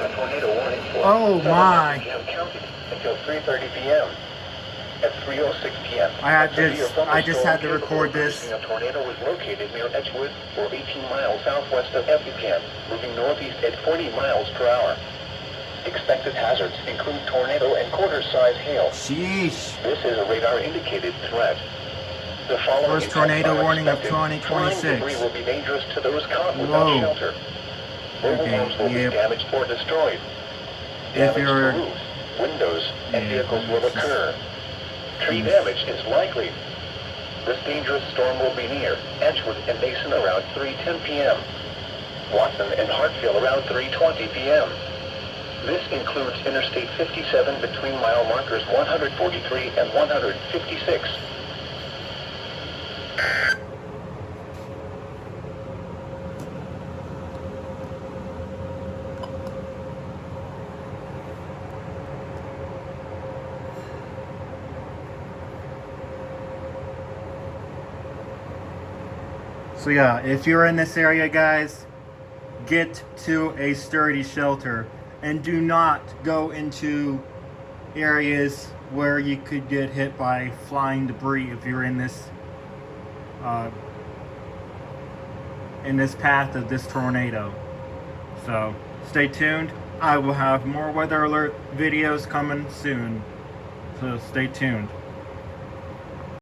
a tornado warning for Oh my! County until 3:30 p.m. At 3:06 p.m. I just had to record this. A tornado was located near Edgewood, or 18 miles southwest of Effingham, moving northeast at 40 miles per hour. Expected hazards include tornado and quarter-size hail. Sheesh. This is a radar-indicated threat. The following First tornado warning of 2026. Flying debris will be dangerous to those caught without shelter. Mobile homes will be damaged or destroyed. Damage to roofs, windows, and vehicles will occur. Tree damage is likely. This dangerous storm will be near Edgewood and Mason around 3:10 p.m. Watson and Hartfield around 3:20 p.m. This includes Interstate 57 between mile markers 143 and 156. So yeah, if you're in this area, guys, get to a sturdy shelter and do not go into areas where you could get hit by flying debris if you're in this path of this tornado. So stay tuned. I will have more weather alert videos coming soon, so stay tuned.